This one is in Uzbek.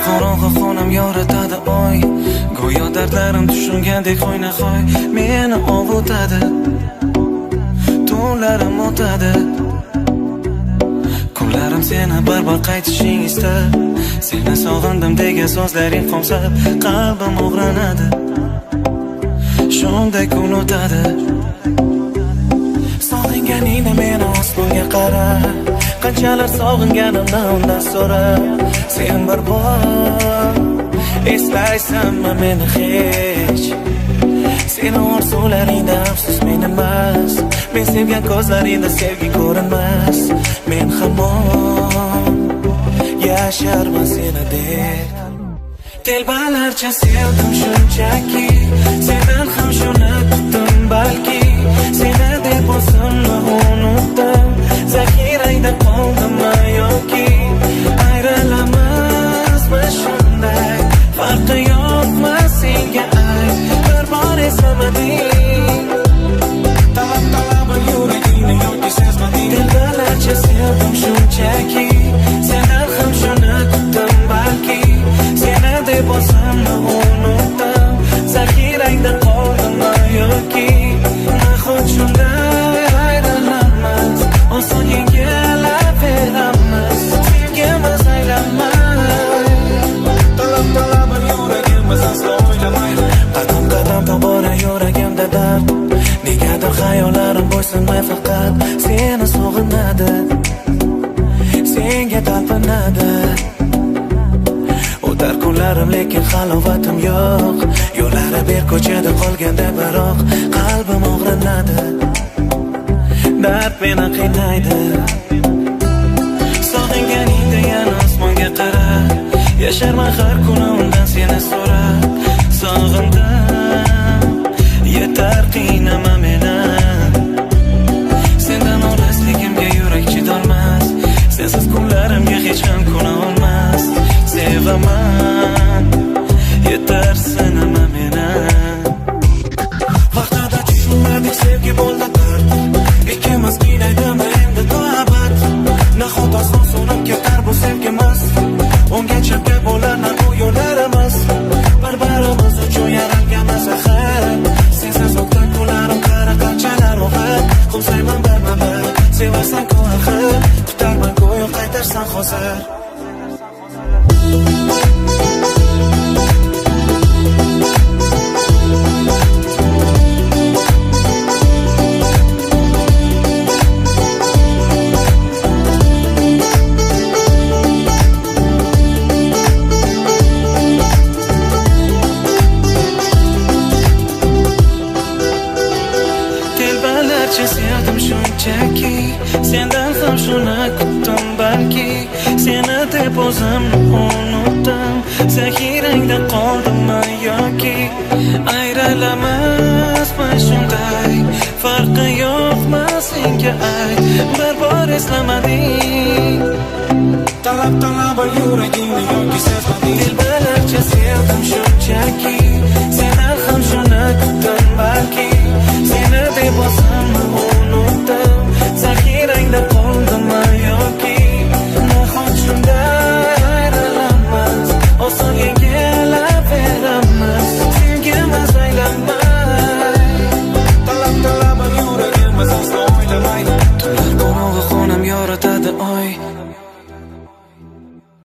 qorong'i xonam yoritadi oy. Go'yo dardlarim tushungandek hoynahoy meni ovutadi. Tunlarim o'tadi, kunlarim seni baribir qaytishing istab. Seni sog'indim degan so'zlaring qomsab qalbim o'g'ranadi. Shunday kun o'tadi, sog'inganingda meni osmonga qara. Qanchalar sog'inganimni undan so'ra. Sen bir bor eslaysanmi meni hech? Seni orzularingda afsus men emas. Men sevgan ko'zlaringda sevgi ko'rinmas. Men hamon yasharman seni deb. Telbalarcha sevdim shunchaki, sendan ham shuni kutdim balki. Seni deb o'zimni unutdim, zaxirangda qoldimmi yoki ayrilamizmi shunday? Farqi yo'qmi senga ay, bir bor eslamading. Talab yuragingni yoki sezmading. Telbalarcha sevdim shunchaki, sendan ham shuni kutdim balki. Seni deb o'zimni unutdim, zaxirangda qoldimmi yoki nahot shunday ayrilamaz, oson yengilaveramiz, sevgimiz aylanmay. Talab yuragimiz aslo o'ylamaydi. Qadam tobora yuragimda dard, negadir xayollarim bo'ysunmay faqat seni sog'inadi, senga talpinadi. O'tar kunlarim lekin halovatim yo'q, yo'llari ber ko'chada qolganda biroq qalbim og'rinadi, dard meni qiynaydi. Sog'inganingda yana osmonga qara, yasharman har kuni undan seni so'rab. Sog'indim, yetar qiynama meni. Sendan olisligimga yurak chidolmas, sensiz kunlarimga hech ham kuna olmas. Sevaman, yetar sinama meni. Vaqtida tushunmadik sevgi bo'ldi dard, ikkimiz qiynaydimi endi to abad. Nahot oson so'nib ketar bu sevgimiz, o'ngga bo'larlar bu yo'llarimiz. Bir-birimiz uchun yaralganmiz axir. Sensiz o'tgan kunlarim qara qanchalar og'ir. Qo'msayman bir-bir, sevarsan-ku axir. Kutarman go'yo qaytarsan hozir. Sevdim shunchaki, sendan ham shuni kutdim balki. Seni deb o'zimni unutdim, zaxirangda qoldimmi yoki ayrilamizmi shunday? Farqi yo'qmi senga ay, bir bor eslamading. Talab yuragingni yoki sezmading. Dilbalarcha sevdim shunchaki, sendan ham shuni kutdim balki. Seni deb o'zimni unutdim, zaxirangda qoldimmi yoki nahot shunday ayrilamaz, oson yengilaveramiz, sevgimiz aylanmay. Talab yuragimiz aslo o'ylamaydi. Tunlar qorong'i xonam yoritadi oy,